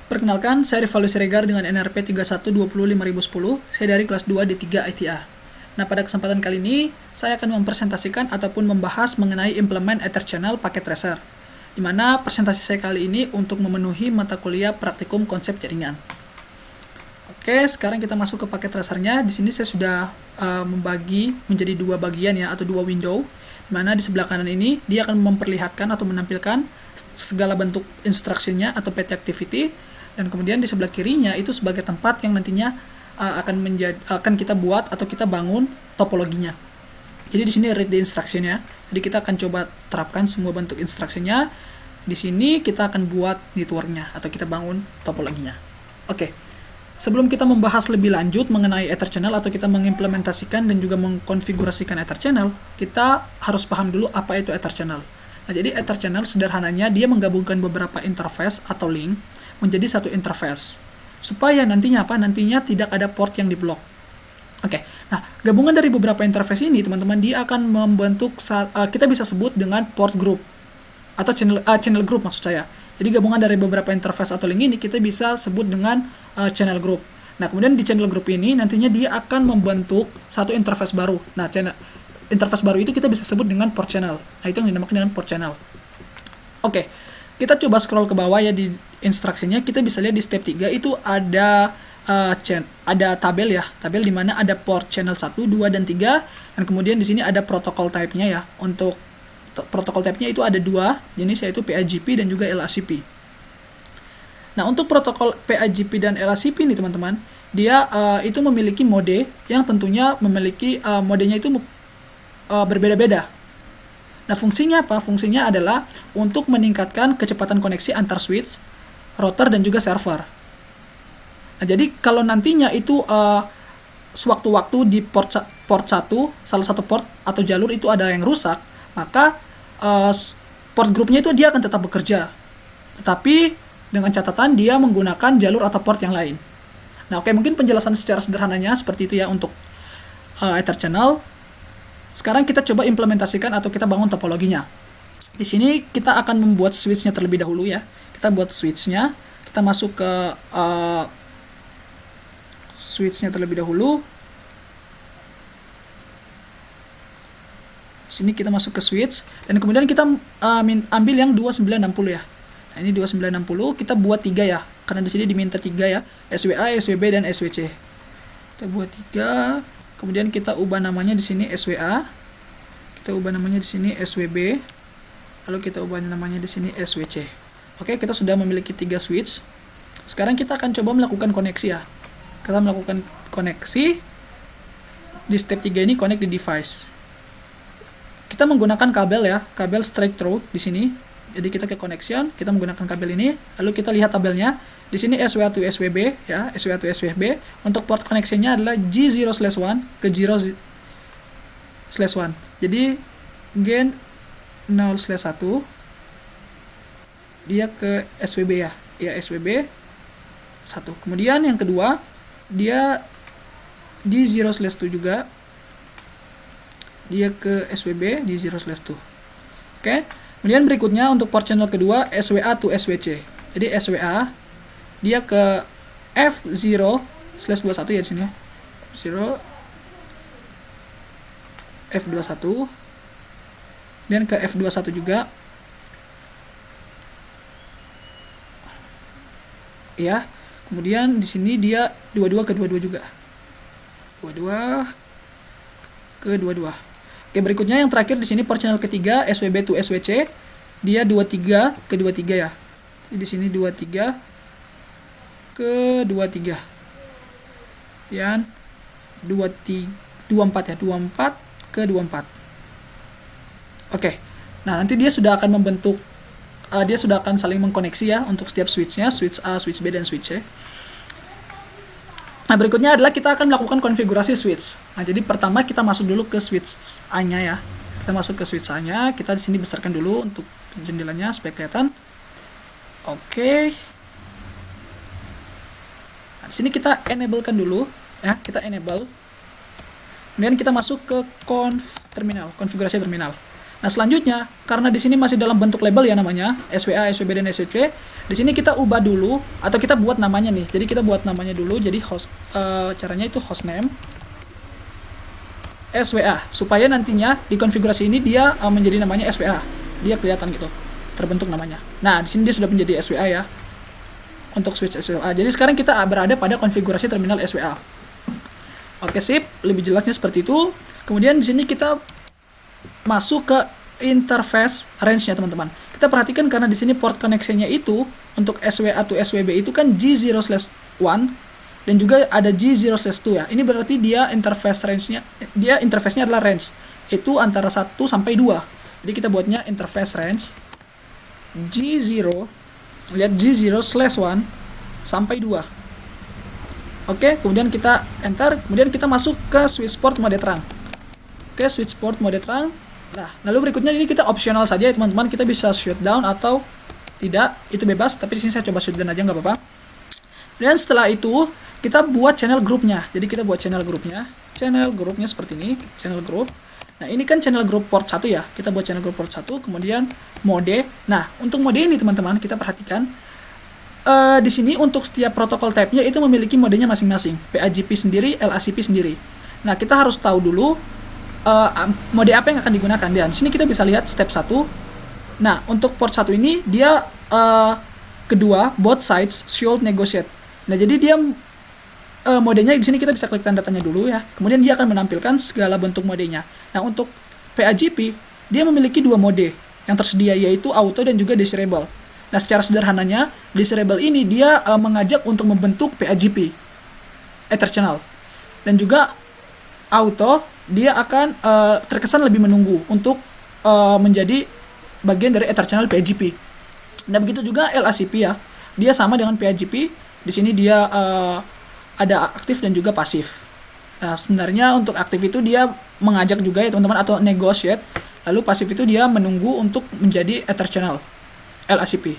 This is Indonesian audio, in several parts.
Perkenalkan, saya Rivaldo Siregar dengan NRP 31205010. Saya dari kelas 2 D3 ITA. Nah, pada kesempatan kali ini, saya akan mempresentasikan ataupun membahas mengenai implement Etherchannel paket tracer, di mana presentasi saya kali ini untuk memenuhi mata kuliah praktikum konsep jaringan. Oke, sekarang kita masuk ke paket tracernya. Di sini saya sudah membagi menjadi dua bagian ya, atau dua window, di mana di sebelah kanan ini dia akan memperlihatkan atau menampilkan segala bentuk instruksinya atau PT activity, dan kemudian di sebelah kirinya itu sebagai tempat yang nantinya akan kita buat atau kita bangun topologinya. Jadi di sini read the instruction-nya. Jadi kita akan coba terapkan semua bentuk instruksinya. Di sini kita akan buat network-nya atau kita bangun topologinya. Oke. Sebelum kita membahas lebih lanjut mengenai Etherchannel atau kita mengimplementasikan dan juga mengkonfigurasikan Etherchannel, kita harus paham dulu apa itu Etherchannel. Nah, jadi Etherchannel sederhananya dia menggabungkan beberapa interface atau link menjadi satu interface. Supaya nantinya apa? Nantinya tidak ada port yang diblok. Oke. Nah, gabungan dari beberapa interface ini, teman-teman, dia akan membentuk kita bisa sebut dengan port group atau channel group maksud saya. Jadi gabungan dari beberapa interface atau link ini kita bisa sebut dengan channel group. Nah, kemudian di channel group ini nantinya dia akan membentuk satu interface baru. Nah, interface baru itu kita bisa sebut dengan port channel. Nah, itu yang dinamakan dengan port channel. Oke, kita coba scroll ke bawah ya di instruksinya. Kita bisa lihat di step 3 itu ada tabel ya. Tabel di mana ada port channel 1, 2, dan 3. Dan kemudian di sini ada protokol type-nya ya. Untuk protokol type-nya itu ada dua jenis, yaitu PAGP dan juga LACP. Nah, untuk protokol PAGP dan LACP ini teman-teman, dia itu memiliki mode yang tentunya memiliki modenya itu berbeda-beda. Nah, fungsinya apa? Fungsinya adalah untuk meningkatkan kecepatan koneksi antar switch, router, dan juga server. Nah, jadi kalau nantinya itu sewaktu-waktu di port 1, salah satu port atau jalur itu ada yang rusak, maka port grupnya itu dia akan tetap bekerja. Tetapi dengan catatan dia menggunakan jalur atau port yang lain. Nah, oke, mungkin penjelasan secara sederhananya seperti itu ya untuk Etherchannel. Sekarang kita coba implementasikan atau kita bangun topologinya. Di sini kita akan membuat switch-nya terlebih dahulu ya. Kita buat switch-nya. Kita masuk ke switch-nya terlebih dahulu. Di sini kita masuk ke switch. Dan kemudian kita ambil yang 2960 ya. Nah, ini 2960. Kita buat 3 ya. Karena di sini diminta 3 ya. SWA, SWB, dan SWC. Kita buat 3. Kemudian kita ubah namanya di sini SWA. Kita ubah namanya di sini SWB. Lalu kita ubah namanya di sini SWC. Oke, kita sudah memiliki 3 switch. Sekarang kita akan coba melakukan koneksi ya. Kita melakukan koneksi. Di step 3 ini connect di device. Kita menggunakan kabel ya, kabel straight through di sini. Jadi kita ke connection, kita menggunakan kabel ini. Lalu kita lihat tabelnya. Di sini SWA to SWB ya, SWA to SWB. Untuk port connection-nya adalah G0/1 ke 0/1. Jadi gain 0/1 dia ke SWB ya. Ya, SWB 1. Kemudian yang kedua dia G0/2 juga. Dia ke SWB di 0/2. Oke. Kemudian berikutnya untuk port channel kedua SWA to SWC. Jadi SWA dia ke F0/21 ya di sini. 0 F21 dan ke F21 juga. Ya. Kemudian di sini dia 22 ke 22 juga. 22 ke 22. Oke, berikutnya yang terakhir di sini port channel ketiga SWB to SWC, dia 23 ke 23 ya. Jadi di sini 23 ke 23. Dan 24 ya, 24 ke 24. Oke. Nah, nanti dia sudah akan membentuk dia sudah akan saling mengkoneksi ya untuk setiap switch-nya, switch A, switch B, dan switch C. Nah, berikutnya adalah kita akan melakukan konfigurasi switch. Nah, jadi pertama kita masuk dulu ke switch A-nya ya. Kita masuk ke switch A-nya, kita di sini besarkan dulu untuk jendelanya supaya kelihatan. Oke. Nah, di sini kita enable-kan dulu ya, kita enable. Kemudian kita masuk ke konfigurasi terminal. Nah, selanjutnya, karena di sini masih dalam bentuk label ya namanya, SWA, SWB, dan SWC, di sini kita ubah dulu, atau kita buat namanya nih. Jadi kita buat namanya dulu, jadi caranya itu hostname SWA, supaya nantinya di konfigurasi ini dia menjadi namanya SWA. Dia kelihatan gitu, terbentuk namanya. Nah, di sini dia sudah menjadi SWA ya, untuk switch SWA. Jadi sekarang kita berada pada konfigurasi terminal SWA. Oke, sip, lebih jelasnya seperti itu. Kemudian di sini kita masuk ke interface range-nya, teman-teman. Kita perhatikan karena di sini port connection-nya itu untuk SWA to SWB itu kan G0/1 dan juga ada G0/2 ya. Ini berarti dia interface range-nya, dia interface-nya adalah range. Itu antara 1 sampai 2. Jadi kita buatnya interface range G0, lihat G0/1 sampai 2. Oke, kemudian kita enter, kemudian kita masuk ke switch port mode terang. Oke, switch port mode terang. Nah, lalu berikutnya ini kita opsional saja ya teman-teman, kita bisa shutdown atau tidak, itu bebas, tapi di sini saya coba shutdown aja nggak apa-apa. Dan setelah itu kita buat channel grupnya. Jadi kita buat channel grupnya seperti ini, channel group. Nah, ini kan channel group port 1 ya. Kita buat channel group port 1, kemudian mode. Nah, untuk mode ini teman-teman kita perhatikan di sini untuk setiap protokol type-nya itu memiliki modenya masing-masing. PAGP sendiri, LACP sendiri. Nah, kita harus tahu dulu mode apa yang akan digunakan. Dan di sini kita bisa lihat step 1. Nah, untuk port 1 ini dia kedua both sides should negotiate. Nah, jadi dia modenya di sini kita bisa klik tanda tanya dulu ya. Kemudian dia akan menampilkan segala bentuk modenya. Nah, untuk PAGP dia memiliki dua mode yang tersedia, yaitu auto dan juga desirable. Nah, secara sederhananya desirable ini dia mengajak untuk membentuk PAGP Ether channel. Dan juga auto dia akan terkesan lebih menunggu untuk menjadi bagian dari Ether channel PAGP. Nah, begitu juga LACP ya. Dia sama dengan PAGP. Di sini dia ada aktif dan juga pasif. Nah, sebenarnya untuk aktif itu dia mengajak juga ya teman-teman, atau negotiate. Lalu pasif itu dia menunggu untuk menjadi Ether channel LACP.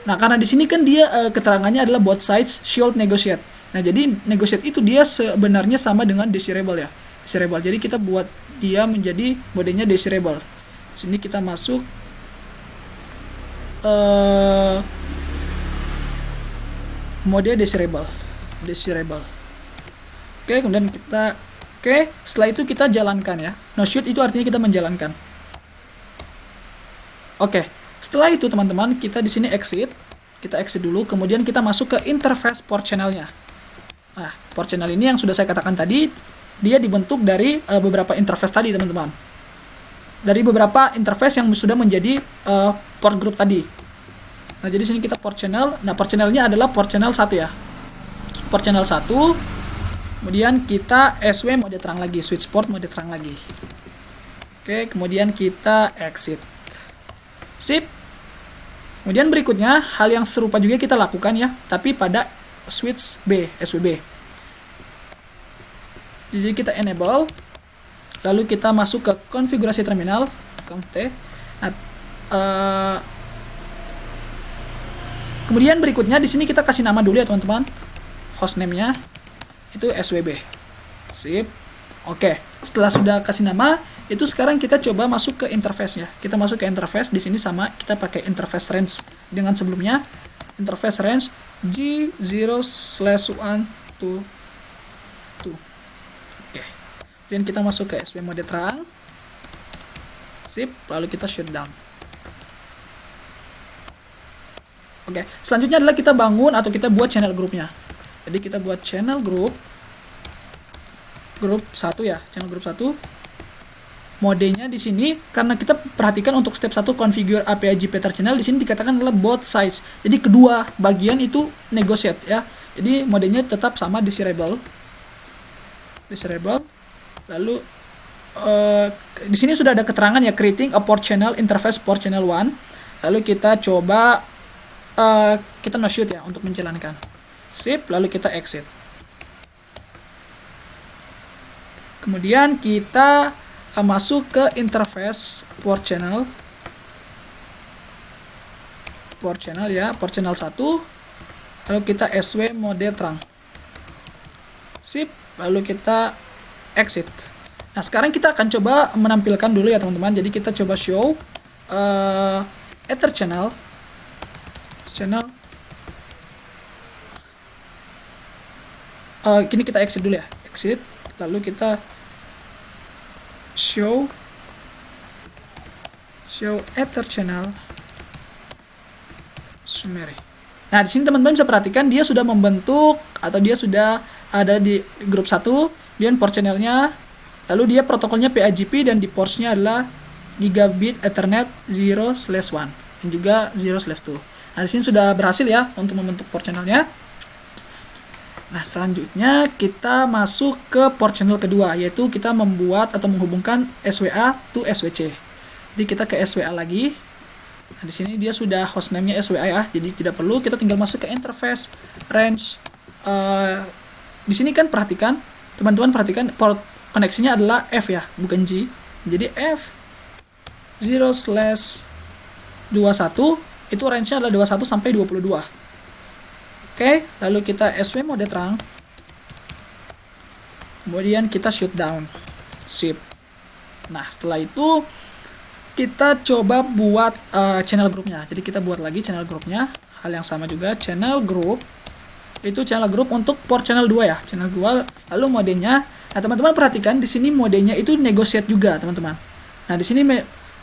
Nah, karena di sini kan dia keterangannya adalah both sides should negotiate. Nah, jadi negotiate itu dia sebenarnya sama dengan desirable ya. Desirable. Jadi kita buat dia menjadi modenya desirable. Sini kita masuk mode desirable. Oke, kemudian kita setelah itu kita jalankan ya. No shoot itu artinya kita menjalankan. Oke, setelah itu teman-teman kita di sini exit. Kita exit dulu, kemudian kita masuk ke interface port channel-nya. Nah, port channel ini yang sudah saya katakan tadi, dia dibentuk dari beberapa interface tadi, teman-teman. Dari beberapa interface yang sudah menjadi port group tadi. Nah, jadi sini kita port channel. Nah, port channel-nya adalah port channel 1 ya. Port channel 1. Kemudian kita SW mode terang lagi, switch port mode terang lagi. Oke, kemudian kita exit. Sip. Kemudian berikutnya, hal yang serupa juga kita lakukan ya, tapi pada switch B, SWB. Jadi kita enable, lalu kita masuk ke konfigurasi terminal, T. Nah, kemudian berikutnya di sini kita kasih nama dulu ya teman-teman, hostname-nya itu SWB. Sip. Oke, setelah sudah kasih nama, itu sekarang kita coba masuk ke interface-nya. Kita masuk ke interface, di sini sama kita pakai interface range dengan sebelumnya. Interface range G0/1 to 2. Oke. Kemudian kita masuk ke SW mode terang. Sip, lalu kita shutdown. Oke, selanjutnya adalah kita bangun atau kita buat channel grupnya. Jadi kita buat channel grup 1 ya, channel grup 1. Modenya di sini karena kita perhatikan untuk step 1 configure API/GP Ether channel, di sini dikatakan adalah both sides. Jadi kedua bagian itu negotiate ya. Jadi modenya tetap sama desirable. Lalu di sini sudah ada keterangan ya, creating a port channel interface port channel 1. Lalu kita coba kita no shoot ya untuk menjalankan. Sip, lalu kita exit. Kemudian kita masuk ke interface port channel ya, port channel 1. Lalu kita SW mode terang. Sip, lalu kita exit. Nah, sekarang kita akan coba menampilkan dulu ya teman-teman. Jadi kita coba show Ether channel. Kini kita exit dulu ya. Exit. Lalu kita show Ether channel summary. Nah, di sini teman-teman bisa perhatikan dia sudah membentuk atau dia sudah ada di grup 1, kemudian port channelnya, lalu dia protokolnya PAGP dan di ports-nya adalah Gigabit Ethernet 0/1 dan juga 0/2. Nah, di sini sudah berhasil ya untuk membentuk port channelnya. Nah, selanjutnya kita masuk ke port channel kedua, yaitu kita membuat atau menghubungkan SWA to SWC. Jadi kita ke SWA lagi. Nah, di sini dia sudah hostname-nya SWA ya, jadi tidak perlu, kita tinggal masuk ke interface range. Di sini kan perhatikan, teman-teman perhatikan port koneksinya adalah F ya, bukan G. Jadi F 0/21 itu range-nya adalah 21 sampai 22. Oke, lalu kita SW mode terang. Kemudian kita shutdown. Sip. Nah, setelah itu kita coba buat channel grupnya. Jadi kita buat lagi channel grupnya. Hal yang sama juga, channel group. Itu channel group untuk port channel 2 ya. Channel 2, lalu modenya. Nah, teman-teman perhatikan di sini modenya itu negotiate juga, teman-teman. Nah, di sini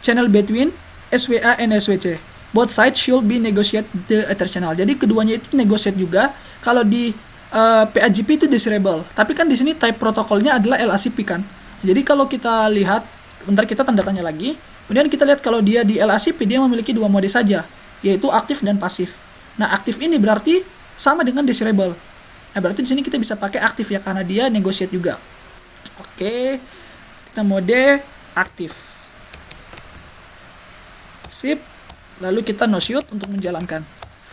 channel between SWA and SWC. Both sides should be negotiate the Ether channel. Jadi keduanya itu negotiate juga. Kalau di PAGP itu disable. Tapi kan di sini type protokolnya adalah LACP kan. Jadi kalau kita lihat, bentar kita tanda tanya lagi. Kemudian kita lihat kalau dia di LACP dia memiliki 2 mode saja, yaitu aktif dan pasif. Nah, aktif ini berarti sama dengan disable. Nah, berarti di sini kita bisa pakai aktif ya karena dia negotiate juga. Oke. Kita mode aktif. Sip. Lalu kita no shoot untuk menjalankan.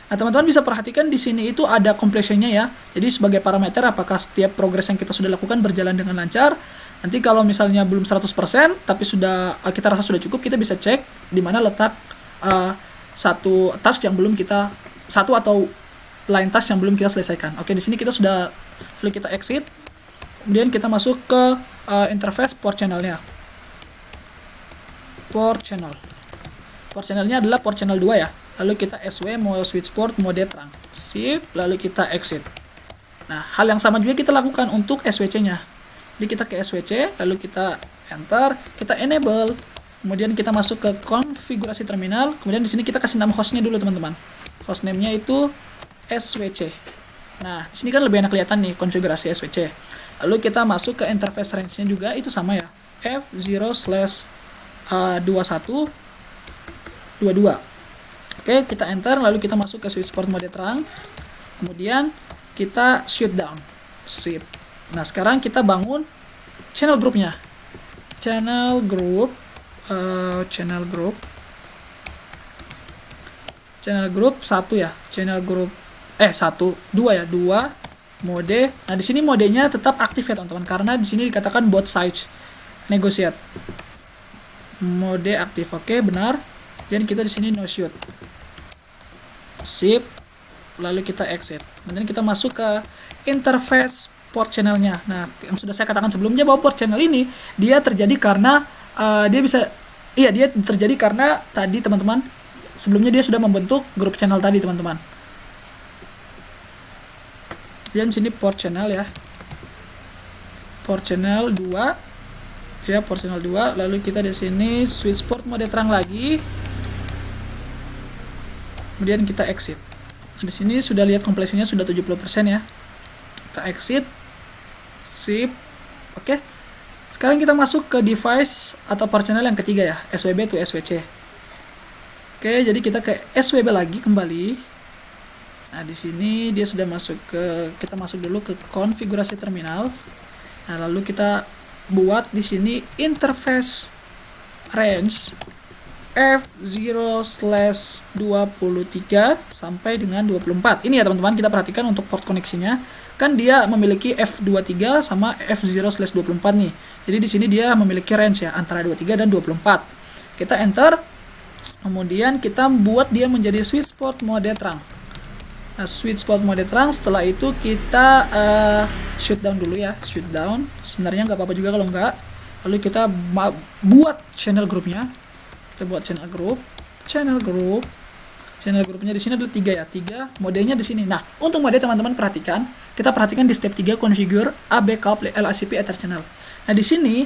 Nah, teman-teman bisa perhatikan di sini itu ada completion-nya ya. Jadi sebagai parameter apakah setiap progres yang kita sudah lakukan berjalan dengan lancar. Nanti kalau misalnya belum 100%, tapi kita rasa sudah cukup, kita bisa cek di mana letak satu task yang belum kita, satu atau lain task yang belum kita selesaikan. Oke, di sini kita sudah, lalu kita exit. Kemudian kita masuk ke interface port channelnya. Port channelnya adalah port channel 2 ya. Lalu kita SW mau switch port mode terang. Sip, lalu kita exit. Nah, hal yang sama juga kita lakukan untuk SWC-nya. Jadi kita ke SWC, lalu kita enter, kita enable, kemudian kita masuk ke konfigurasi terminal, kemudian di sini kita kasih nama hostnya dulu teman-teman. Hostname-nya itu SWC. Nah, di sini kan lebih enak kelihatan nih konfigurasi SWC. Lalu kita masuk ke interface range-nya juga, itu sama ya, F0/2122. Oke, kita enter, lalu kita masuk ke switch port mode terang, kemudian kita shutdown. Sip. Nah, sekarang kita bangun channel grupnya. Channel group 1 ya. Channel group 2 ya, 2 mode. Nah, di sini modenya tetap aktif ya, teman-teman, karena di sini dikatakan both sides negotiate. Mode aktif. Oke, benar. Dan kita di sini no shoot. Sip. Lalu kita exit. Kemudian kita masuk ke interface port channelnya. Nah, yang sudah saya katakan sebelumnya bahwa port channel ini dia terjadi karena dia terjadi karena tadi teman-teman sebelumnya dia sudah membentuk grup channel tadi teman-teman. Dan sini port channel ya. Port channel 2. Ya, port channel 2. Lalu kita di sini switch port mode terang lagi. Kemudian kita exit. Nah, di sini sudah lihat completion-nya sudah 70% ya. Kita exit. Sip. Oke. Sekarang kita masuk ke device atau port channel yang ketiga ya, SWB to SWC. Oke, jadi kita ke SWB lagi kembali. Nah, di sini dia sudah kita masuk dulu ke konfigurasi terminal. Nah, lalu kita buat di sini interface range F0/23 sampai dengan 24. Ini ya teman-teman, kita perhatikan untuk port koneksinya. Kan dia memiliki F23 sama F0/24 nih. Jadi di sini dia memiliki range ya antara 23 dan 24. Kita enter. Kemudian kita buat dia menjadi switch port mode terang. Nah, switch port mode terang, setelah itu kita shutdown dulu ya, shutdown. Sebenarnya nggak apa-apa juga kalau nggak. Lalu kita buat channel grupnya. Kita buat channel grupnya di sini adalah 3 ya, 3 modenya di sini. Nah, untuk mode teman-teman perhatikan, kita perhatikan di step 3 configure AB couple LACP Ether channel. Nah, di sini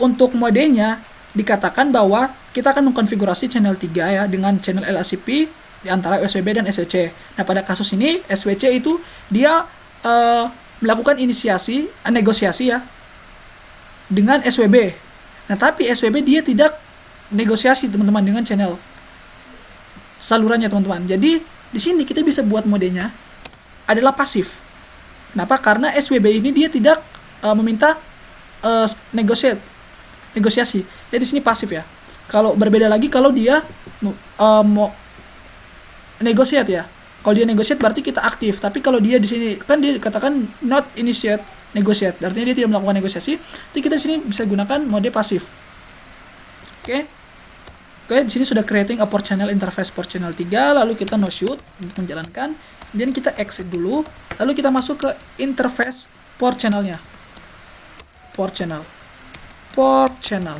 untuk modenya dikatakan bahwa kita akan mengkonfigurasi channel 3 ya dengan channel LACP di antara SWB dan SWC. Nah, pada kasus ini SWC itu dia melakukan negosiasi ya dengan SWB. Nah, tapi SWB dia tidak negosiasi teman-teman dengan channel salurannya teman-teman. Jadi di sini kita bisa buat modenya adalah pasif. Kenapa? Karena SWB ini dia tidak meminta negosiasi. Jadi di sini pasif ya. Kalau berbeda lagi kalau dia mau negosiat ya. Kalau dia negosiat berarti kita aktif. Tapi kalau dia di sini kan dia dikatakan not initiate negosiat. Artinya dia tidak melakukan negosiasi. Jadi kita di sini bisa gunakan mode pasif. Oke, di sini sudah creating a port channel interface port channel 3, lalu kita no shoot untuk menjalankan, kemudian kita exit dulu, lalu kita masuk ke interface port channelnya. Port channel 3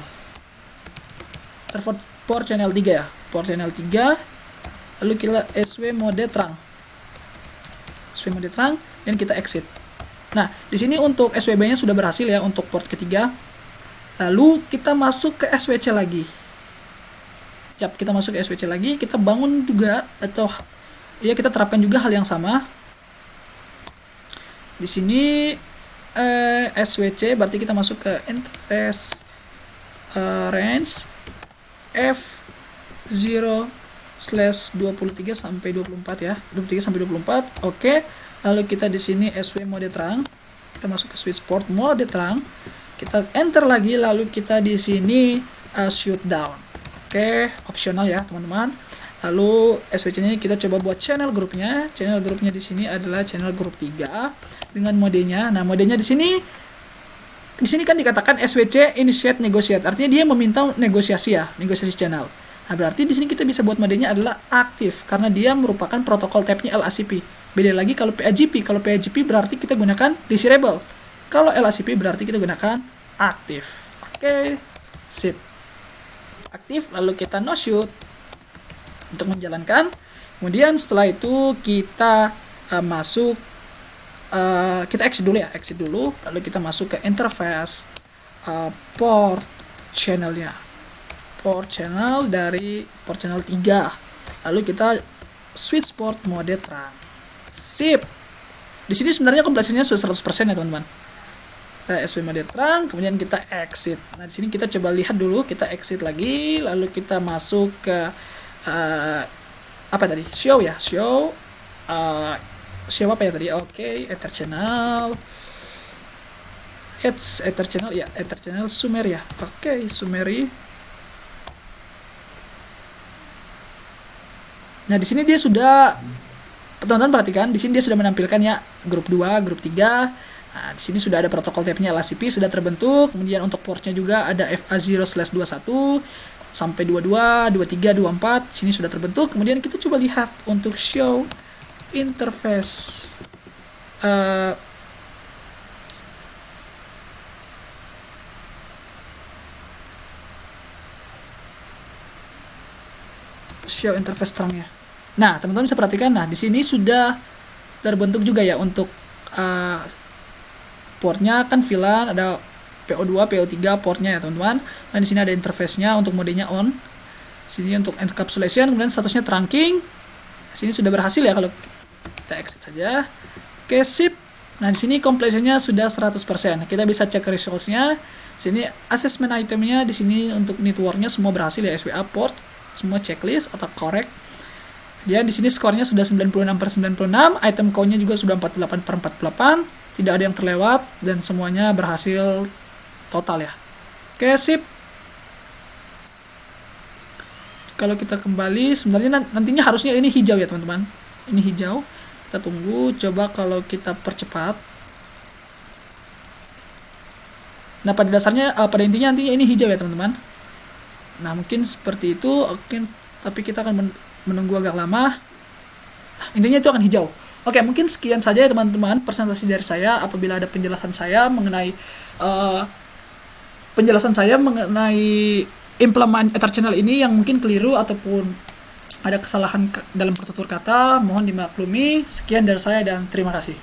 ya. Port channel 3, lalu kita SW mode terang. Dan kita exit. Nah, di sini untuk SWB-nya sudah berhasil ya untuk port ketiga. Lalu kita masuk ke SWC lagi. Kita masuk ke SWC lagi, kita bangun juga atau ya kita terapkan juga hal yang sama. Di sini SWC berarti kita masuk ke interface range F0/23 sampai 24 ya. 23 sampai 24. Oke. Lalu kita di sini SW mode terang. Kita masuk ke switch port mode terang. Kita enter lagi, lalu kita di sini shoot down. Oke, opsional ya teman-teman. Lalu SWC ini kita coba buat channel grupnya. Channel grupnya di sini adalah channel grup 3 dengan modenya. Nah, modenya di sini kan dikatakan SWC initiate negotiate. Artinya dia meminta negosiasi channel. Nah, berarti di sini kita bisa buat modenya adalah aktif karena dia merupakan protokol type-nya LACP. Beda lagi kalau PAGP. Kalau PAGP berarti kita gunakan desirable. Kalau LACP berarti kita gunakan aktif. Oke, sip. Aktif, lalu kita no shoot untuk menjalankan. Kemudian setelah itu kita kita exit dulu, lalu kita masuk ke interface port channelnya. Port channel dari port channel 3. Lalu kita switch port mode terang. Sip. Di sini sebenarnya komplexnya sudah 100% ya teman-teman. Kita SW mode terang, kemudian kita exit. Nah, di sini kita coba lihat dulu, kita exit lagi, lalu kita masuk ke apa tadi? Show ya, show apa ya tadi? Oke, Ether channel. Ether channel ya, Ether channel summary ya. Oke, summary. Nah, di sini dia sudah teman-teman perhatikan, di sini dia sudah menampilkan ya grup 2, grup 3. Nah, di sini sudah ada protokol type-nya LACP sudah terbentuk. Kemudian untuk portnya juga ada FA0/21 sampai 22, 23, 24. Di sini sudah terbentuk. Kemudian kita coba lihat untuk show interface show interface terangnya. Nah, teman-teman bisa perhatikan, nah di sini sudah terbentuk juga ya untuk portnya kan VLAN, ada PO2, PO3 portnya ya teman-teman. Nah, di sini ada interface-nya untuk modenya on. Sini untuk encapsulation, kemudian statusnya trunking. Sini sudah berhasil ya kalau kita exit saja. Oke, sip. Nah, di sini completion-nya sudah 100%. Kita bisa cek results-nya. Sini assessment item-nya di sini untuk network-nya semua berhasil ya, SWA port, semua checklist atau correct. Dia di sini skornya sudah 96/96, item count-nya juga sudah 48/48, tidak ada yang terlewat dan semuanya berhasil total ya. Oke, sip. Kalau kita kembali, sebenarnya nantinya harusnya ini hijau ya teman-teman. Ini hijau. Kita tunggu, coba kalau kita percepat. Nah, pada dasarnya, pada intinya nantinya ini hijau ya teman-teman. Nah, mungkin seperti itu, mungkin, tapi kita akan menunggu agak lama. Intinya itu akan hijau. Oke, mungkin sekian saja ya teman-teman presentasi dari saya. Apabila ada penjelasan saya mengenai penjelasan saya mengenai implement Ether channel ini yang mungkin keliru ataupun ada kesalahan dalam pertutur kata, mohon dimaklumi. Sekian dari saya dan terima kasih.